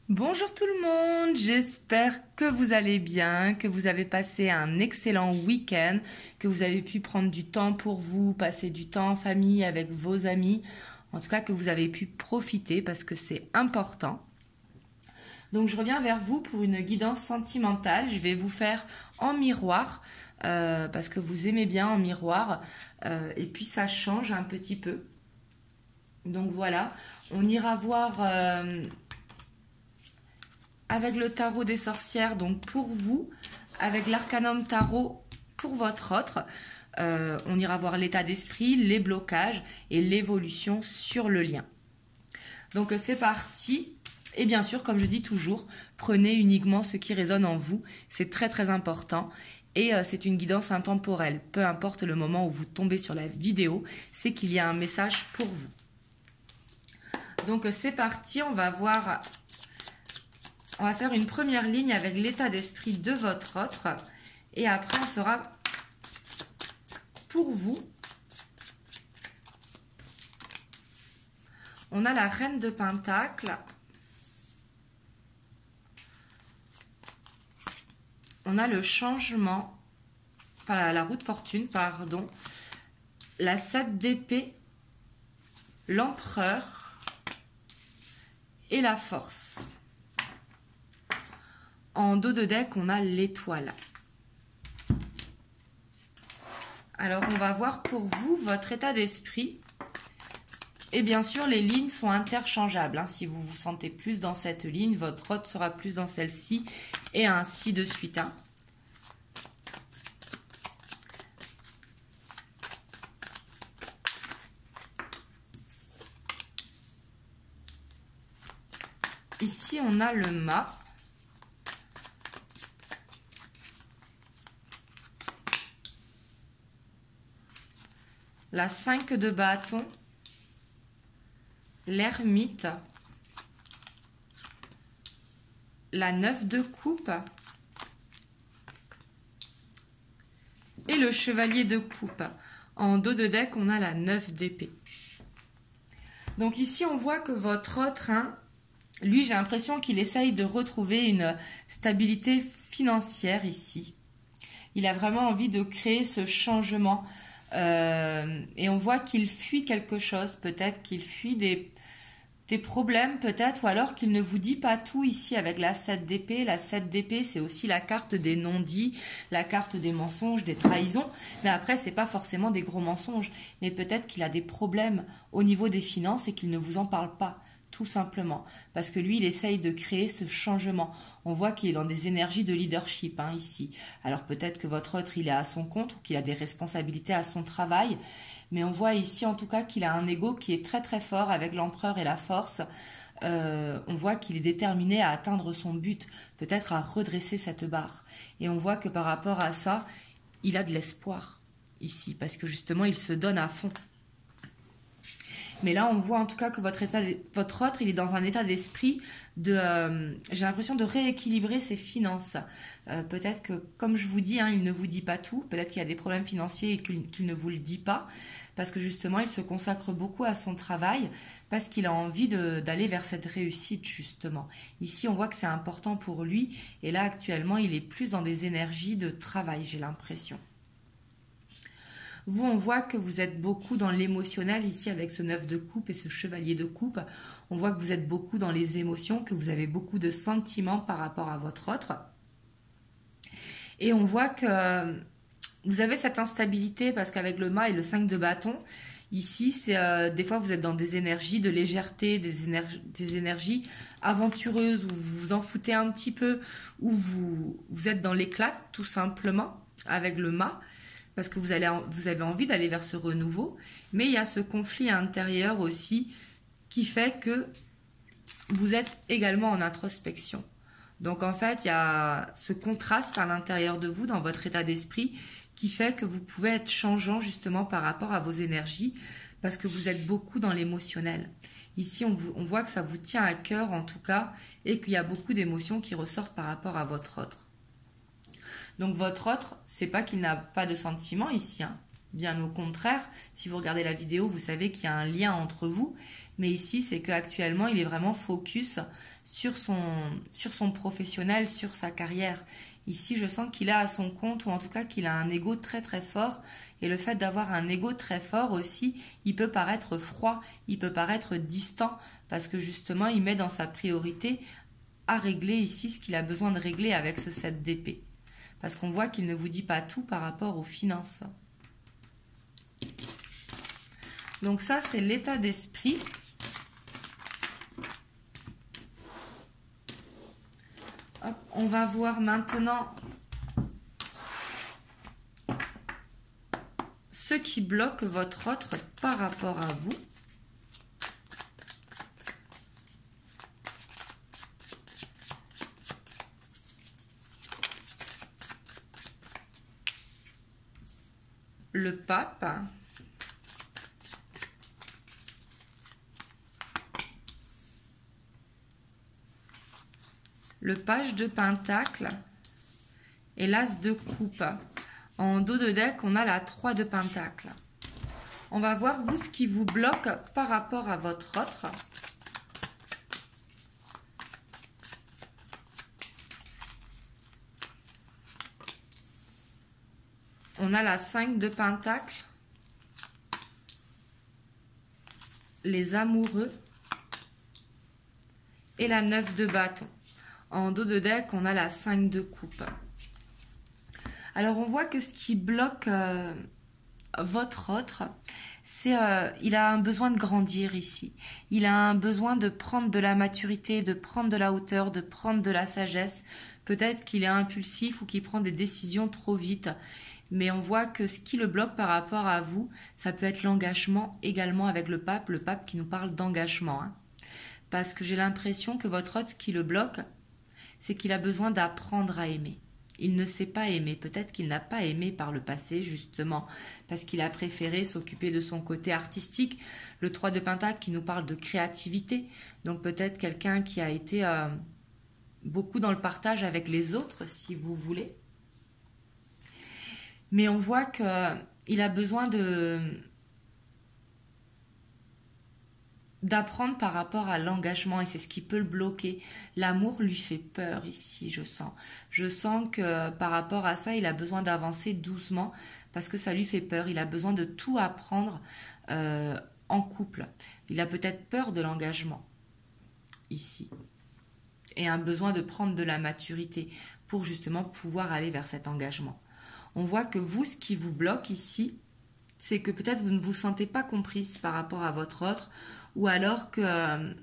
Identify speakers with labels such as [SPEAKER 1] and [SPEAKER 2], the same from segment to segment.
[SPEAKER 1] Bonjour tout le monde, j'espère que vous allez bien, que vous avez passé un excellent week-end, que vous avez pu prendre du temps pour vous, passer du temps en famille avec vos amis, en tout cas que vous avez pu profiter parce que c'est important. Donc je reviens vers vous pour une guidance sentimentale, je vais vous faire en miroir parce que vous aimez bien en miroir et puis ça change un petit peu. Donc voilà, on ira voir... avec le tarot des sorcières, donc pour vous, avec l'arcanum tarot pour votre autre. On ira voir l'état d'esprit, les blocages et l'évolution sur le lien. Donc c'est parti. Et bien sûr, comme je dis toujours, prenez uniquement ce qui résonne en vous. C'est très très important. Et c'est une guidance intemporelle. Peu importe le moment où vous tombez sur la vidéo, c'est qu'il y a un message pour vous. Donc c'est parti, on va voir... On va faire une première ligne avec l'état d'esprit de votre autre. Et après, on fera pour vous. On a la reine de Pentacle. On a le changement. Enfin, la roue de fortune, pardon. La 7 d'épée. L'empereur. Et la force. En dos de deck, on a l'étoile. Alors, on va voir pour vous votre état d'esprit. Et bien sûr, les lignes sont interchangeables. Si vous vous sentez plus dans cette ligne, votre autre sera plus dans celle-ci. Et ainsi de suite. Ici, on a le mât. La 5 de bâton, l'ermite, la 9 de coupe et le chevalier de coupe. En dos de deck, on a la 9 d'épée. Donc ici, on voit que votre autre, lui, j'ai l'impression qu'il essaye de retrouver une stabilité financière ici. Il a vraiment envie de créer ce changement. Et on voit qu'il fuit quelque chose, peut-être qu'il fuit des problèmes, peut-être, ou alors qu'il ne vous dit pas tout ici avec la 7 d'épée. La 7 d'épée, c'est aussi la carte des non-dits, la carte des mensonges, des trahisons. Mais après, c'est pas forcément des gros mensonges. Mais peut-être qu'il a des problèmes au niveau des finances et qu'il ne vous en parle pas. Tout simplement, parce que lui, il essaye de créer ce changement. On voit qu'il est dans des énergies de leadership ici. Alors peut-être que votre autre, il est à son compte ou qu'il a des responsabilités à son travail. Mais on voit ici en tout cas qu'il a un ego qui est très très fort avec l'empereur et la force. On voit qu'il est déterminé à atteindre son but, peut-être à redresser cette barre. Et on voit que par rapport à ça, il a de l'espoir ici, parce que justement, il se donne à fond. Mais là, on voit en tout cas que votre autre, il est dans un état d'esprit de, j'ai l'impression de rééquilibrer ses finances. Peut-être que, comme je vous dis, il ne vous dit pas tout. Peut-être qu'il y a des problèmes financiers et qu'il ne vous le dit pas. Parce que justement, il se consacre beaucoup à son travail. Parce qu'il a envie d'aller vers cette réussite, justement. Ici, on voit que c'est important pour lui. Et là, actuellement, il est plus dans des énergies de travail, j'ai l'impression. Vous, on voit que vous êtes beaucoup dans l'émotionnel ici avec ce 9 de coupe et ce chevalier de coupe. On voit que vous êtes beaucoup dans les émotions, que vous avez beaucoup de sentiments par rapport à votre autre. Et on voit que vous avez cette instabilité parce qu'avec le mât et le 5 de bâton, ici, c'est des fois vous êtes dans des énergies de légèreté, des énergies aventureuses où vous vous en foutez un petit peu, où vous êtes dans l'éclat tout simplement avec le mât. Parce que vous avez envie d'aller vers ce renouveau, mais il y a ce conflit intérieur aussi qui fait que vous êtes également en introspection. Donc en fait, il y a ce contraste à l'intérieur de vous, dans votre état d'esprit, qui fait que vous pouvez être changeant justement par rapport à vos énergies, parce que vous êtes beaucoup dans l'émotionnel. Ici, on voit que ça vous tient à cœur en tout cas, et qu'il y a beaucoup d'émotions qui ressortent par rapport à votre autre. Donc votre autre, c'est pas qu'il n'a pas de sentiments ici. Bien au contraire, si vous regardez la vidéo, vous savez qu'il y a un lien entre vous. Mais ici, c'est qu'actuellement, il est vraiment focus sur son professionnel, sur sa carrière. Ici, je sens qu'il est à son compte, ou en tout cas qu'il a un ego très très fort. Et le fait d'avoir un ego très fort aussi, il peut paraître froid, il peut paraître distant, parce que justement, il met dans sa priorité à régler ici ce qu'il a besoin de régler avec ce 7 d'épée. Parce qu'on voit qu'il ne vous dit pas tout par rapport aux finances. Donc ça, c'est l'état d'esprit. Hop, on va voir maintenant ce qui bloque votre autre par rapport à vous. Le pape. Le page de pentacle et l'as de coupe. En dos de deck, on a la 3 de pentacle. On va voir, vous, ce qui vous bloque par rapport à votre autre. On a la 5 de pentacle, les amoureux et la 9 de bâton. En dos de deck, on a la 5 de coupe. Alors, on voit que ce qui bloque votre autre, c'est il a un besoin de grandir ici. Il a un besoin de prendre de la maturité, de prendre de la hauteur, de prendre de la sagesse. Peut-être qu'il est impulsif ou qu'il prend des décisions trop vite. Mais on voit que ce qui le bloque par rapport à vous, ça peut être l'engagement également avec le pape qui nous parle d'engagement. Hein. Parce que j'ai l'impression que votre autre, ce qui le bloque, c'est qu'il a besoin d'apprendre à aimer. Il ne sait pas aimer. Peut-être qu'il n'a pas aimé par le passé, justement, parce qu'il a préféré s'occuper de son côté artistique. Le 3 de pentacle qui nous parle de créativité. Donc peut-être quelqu'un qui a été beaucoup dans le partage avec les autres, si vous voulez. Mais on voit qu'il a besoin d'apprendre par rapport à l'engagement et c'est ce qui peut le bloquer. L'amour lui fait peur ici, je sens. Je sens que par rapport à ça, il a besoin d'avancer doucement parce que ça lui fait peur. Il a besoin de tout apprendre en couple. Il a peut-être peur de l'engagement ici et un besoin de prendre de la maturité pour justement pouvoir aller vers cet engagement. On voit que vous, ce qui vous bloque ici, c'est que peut-être vous ne vous sentez pas comprise par rapport à votre autre ou alors que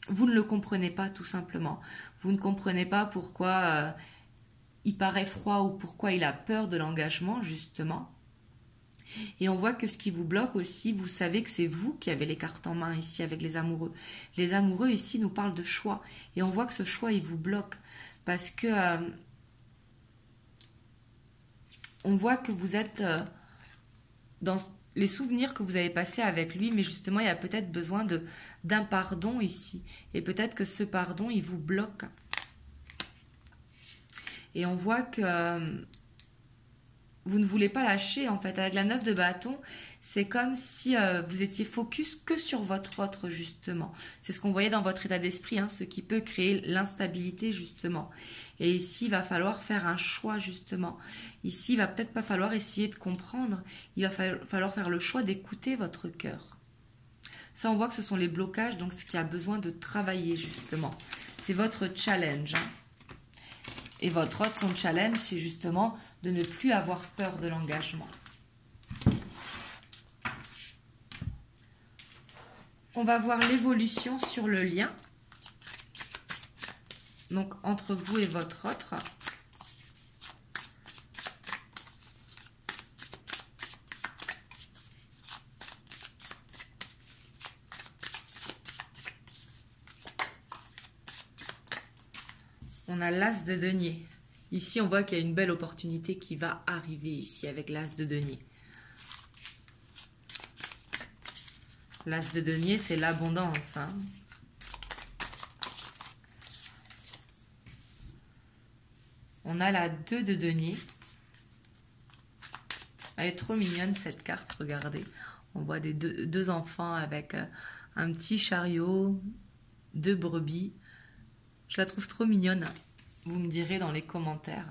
[SPEAKER 1] vous ne le comprenez pas tout simplement. Vous ne comprenez pas pourquoi il paraît froid ou pourquoi il a peur de l'engagement justement. Et on voit que ce qui vous bloque aussi, vous savez que c'est vous qui avez les cartes en main ici avec les amoureux. Les amoureux ici nous parlent de choix et on voit que ce choix il vous bloque parce que on voit que vous êtes dans les souvenirs que vous avez passés avec lui, mais justement, il y a peut-être besoin d'un pardon ici. Et peut-être que ce pardon, il vous bloque. Et on voit que vous ne voulez pas lâcher, en fait. Avec la 9 de bâton, c'est comme si vous étiez focus que sur votre autre, justement. C'est ce qu'on voyait dans votre état d'esprit, hein, ce qui peut créer l'instabilité, justement. Et ici, il va falloir faire un choix, justement. Ici, il va peut-être pas falloir essayer de comprendre. Il va falloir faire le choix d'écouter votre cœur. Ça, on voit que ce sont les blocages, donc ce qui a besoin de travailler, justement. C'est votre challenge. Hein. Et votre autre, son challenge, c'est justement de ne plus avoir peur de l'engagement. On va voir l'évolution sur le lien. Donc, entre vous et votre autre. On a l'as de denier. Ici, on voit qu'il y a une belle opportunité qui va arriver ici avec l'as de denier. L'as de denier, c'est l'abondance. Hein. On a la 2 de denier. Elle est trop mignonne cette carte, regardez. On voit deux enfants avec un petit chariot, 2 brebis. Je la trouve trop mignonne. Vous me direz dans les commentaires.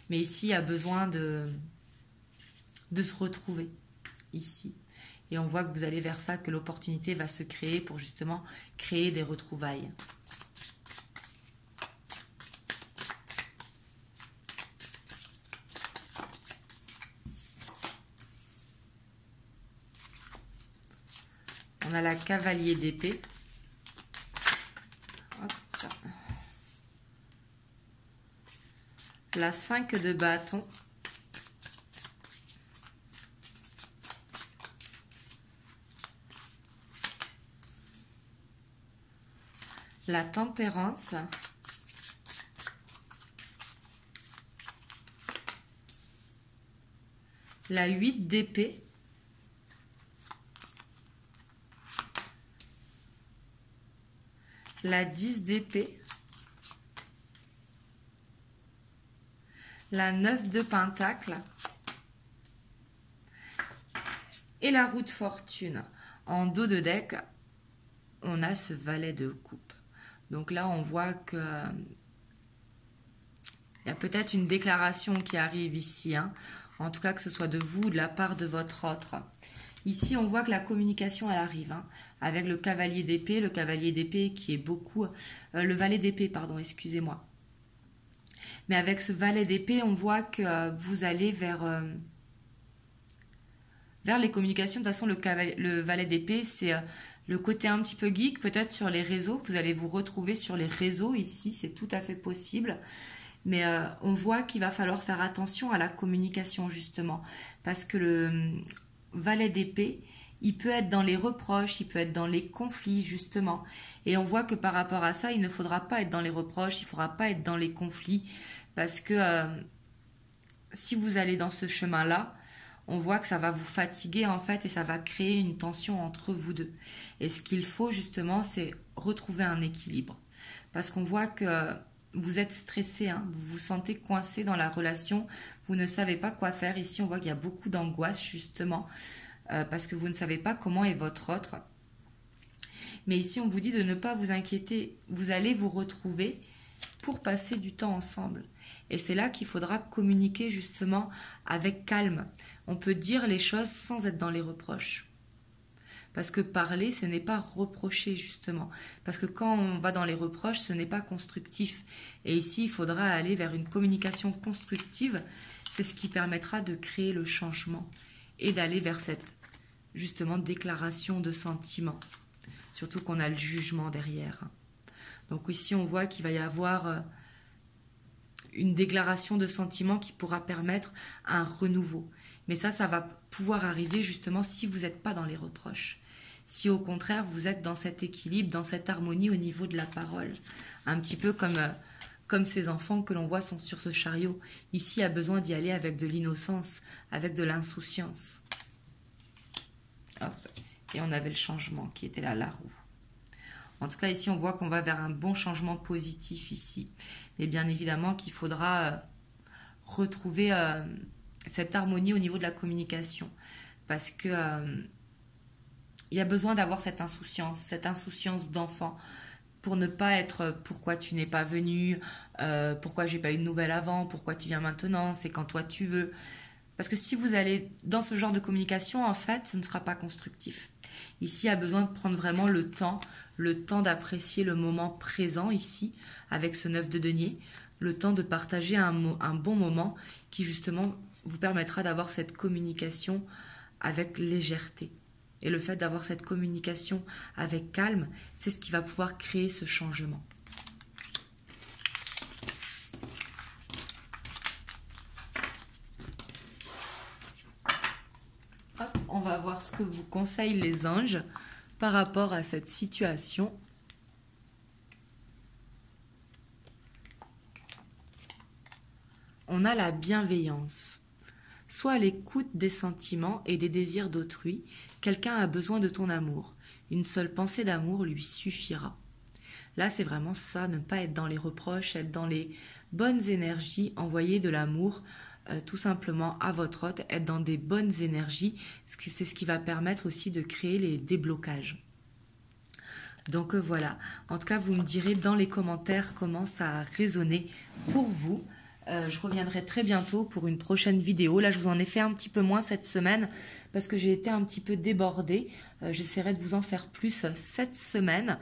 [SPEAKER 1] Mais ici, il y a besoin de se retrouver. Ici. Et on voit que vous allez vers ça, que l'opportunité va se créer pour justement créer des retrouvailles. On a la cavalier d'épée. La 5 de bâton. La tempérance. La 8 d'épée. La 10 d'épée. La 9 de pentacle. Et la roue de fortune. En dos de deck, on a ce valet de coupe. Donc là, on voit que il y a peut-être une déclaration qui arrive ici. Hein. En tout cas, que ce soit de vous ou de la part de votre autre. Ici, on voit que la communication, elle arrive. Hein, avec le cavalier d'épée qui est beaucoup... le valet d'épée, pardon, excusez-moi. Mais avec ce valet d'épée, on voit que vous allez vers les communications. De toute façon, le valet d'épée, c'est... le côté un petit peu geek, peut-être sur les réseaux, vous allez vous retrouver sur les réseaux ici, c'est tout à fait possible. Mais on voit qu'il va falloir faire attention à la communication justement. Parce que le valet d'épée, il peut être dans les reproches, il peut être dans les conflits justement. Et on voit que par rapport à ça, il ne faudra pas être dans les reproches, il ne faudra pas être dans les conflits. Parce que si vous allez dans ce chemin-là, on voit que ça va vous fatiguer en fait et ça va créer une tension entre vous deux. Et ce qu'il faut justement, c'est retrouver un équilibre. Parce qu'on voit que vous êtes stressé, hein, vous vous sentez coincé dans la relation, vous ne savez pas quoi faire. Ici, on voit qu'il y a beaucoup d'angoisse justement parce que vous ne savez pas comment est votre autre. Mais ici, on vous dit de ne pas vous inquiéter. Vous allez vous retrouver pour passer du temps ensemble. Et c'est là qu'il faudra communiquer justement avec calme. On peut dire les choses sans être dans les reproches. Parce que parler, ce n'est pas reprocher justement. Parce que quand on va dans les reproches, ce n'est pas constructif. Et ici, il faudra aller vers une communication constructive. C'est ce qui permettra de créer le changement et d'aller vers cette justement déclaration de sentiments. Surtout qu'on a le jugement derrière. Donc ici, on voit qu'il va y avoir une déclaration de sentiments qui pourra permettre un renouveau. Mais ça va pouvoir arriver justement si vous n'êtes pas dans les reproches. Si au contraire, vous êtes dans cet équilibre, dans cette harmonie au niveau de la parole. Un petit peu comme ces enfants que l'on voit sont sur ce chariot. Ici, il y a besoin d'y aller avec de l'innocence, avec de l'insouciance. Hop. Et on avait le changement qui était là, la roue. En tout cas, ici, on voit qu'on va vers un bon changement positif ici. Mais bien évidemment qu'il faudra retrouver cette harmonie au niveau de la communication. Parce que il y a besoin d'avoir cette insouciance d'enfant. Pour ne pas être « pourquoi tu n'es pas venu ? Pourquoi j'ai pas eu de nouvelles avant ? Pourquoi tu viens maintenant ? C'est quand toi tu veux ?» Parce que si vous allez dans ce genre de communication, en fait, ce ne sera pas constructif. Ici, il y a besoin de prendre vraiment le temps d'apprécier le moment présent ici, avec ce 9 de denier, le temps de partager un bon moment qui justement vous permettra d'avoir cette communication avec légèreté. Et le fait d'avoir cette communication avec calme, c'est ce qui va pouvoir créer ce changement. Hop, on va voir ce que vous conseillent les anges par rapport à cette situation. On a la bienveillance. Sois à l'écoute des sentiments et des désirs d'autrui. Quelqu'un a besoin de ton amour. Une seule pensée d'amour lui suffira. Là, c'est vraiment ça, ne pas être dans les reproches, être dans les bonnes énergies, envoyer de l'amour tout simplement à votre hôte, être dans des bonnes énergies. C'est ce qui va permettre aussi de créer les déblocages. Donc voilà, en tout cas vous me direz dans les commentaires comment ça a résonné pour vous. Je reviendrai très bientôt pour une prochaine vidéo. Là je vous en ai fait un petit peu moins cette semaine parce que j'ai été un petit peu débordée. J'essaierai de vous en faire plus cette semaine.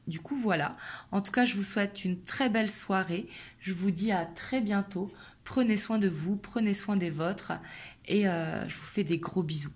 [SPEAKER 1] Du coup voilà, en tout cas je vous souhaite une très belle soirée. Je vous dis à très bientôt. Prenez soin de vous, prenez soin des vôtres et je vous fais des gros bisous.